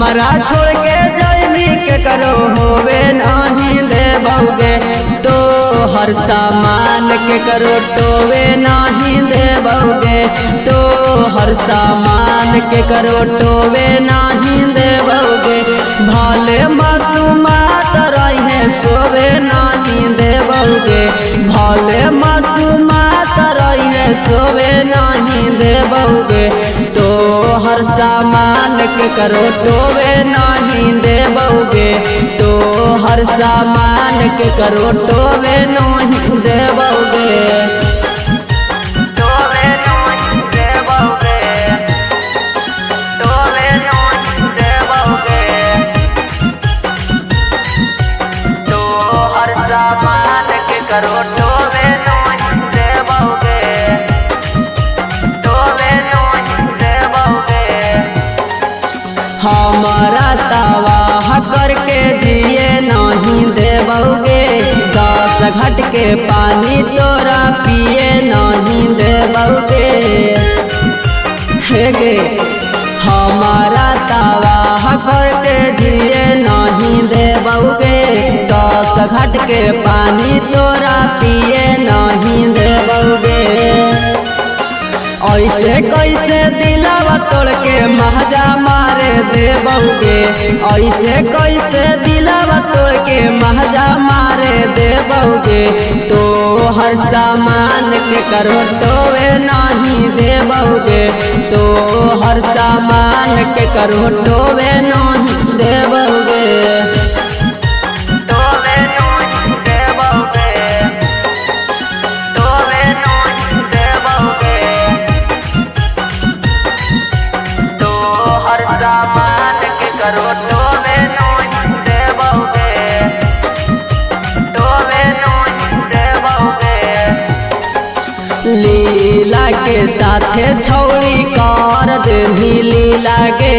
हमारा छोड़ के जैमी के करो होवे नहीं देबोगे। तो हर सामान के करो टोवे नहीं देबोगे। तो हर सामान के करो टोवे नहीं देबोगे। भले मासूमात रहे सोवे नहीं देबोगे। भले मासूमात रहे सोवे नहीं देबोगे। तो हर सामान के करो टोवे नहीं देबोगे। तो हर सामान के करो टोवे नहीं देबोगे। करो टोवे नहीं देबोगे। टोवे नहीं देबोगे। हमारा तबाह करके जिए नहीं देबोगे। 10 घट के पानी तोरा पिए नहीं देबोगे। हे गे हमारा तबाह करके जिए नहीं देबोगे। 10 घट के पानी तोरा पिए नहीं देबोगे। ऐसे कैसे दिलवा तोड़ के महजा मारे देबोगे। ऐसे कैसे दिलवा तोड़ के महजा मारे देबोगे। तो हर सामान के करो टोवे नहीं देबोगे। तो हर सामान के करो टोवे नहीं देबोगे। सामान के करो टोवे नहीं देबोगे। टोवे नहीं देबोगे। लीला के साथे छौड़ी कर देही लीला गे।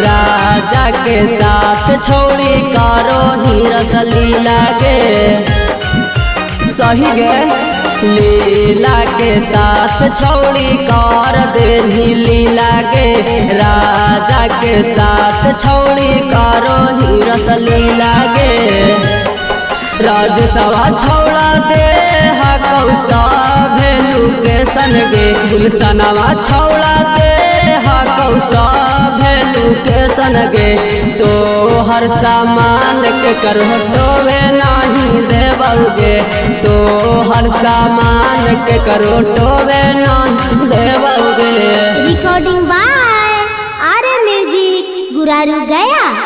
राजा के साथ छौड़ी करो ही रस लीला गे। सही गे लीला के साथ छौड़ी कर देही लीला गे। राजा के साथ छौड़ी करो ही रस लीला गे। राजसवा छौड़ा दे कौसा भेलू के सन गे। गुलशनवा छौड़ा दे कौसा भेलू के सन गे। तो हर सामान के करो टोवे नहीं देबोगे। तो हर सामान के करो टोवे नहीं देबोगे। Recording by RM music Guraru Gaya.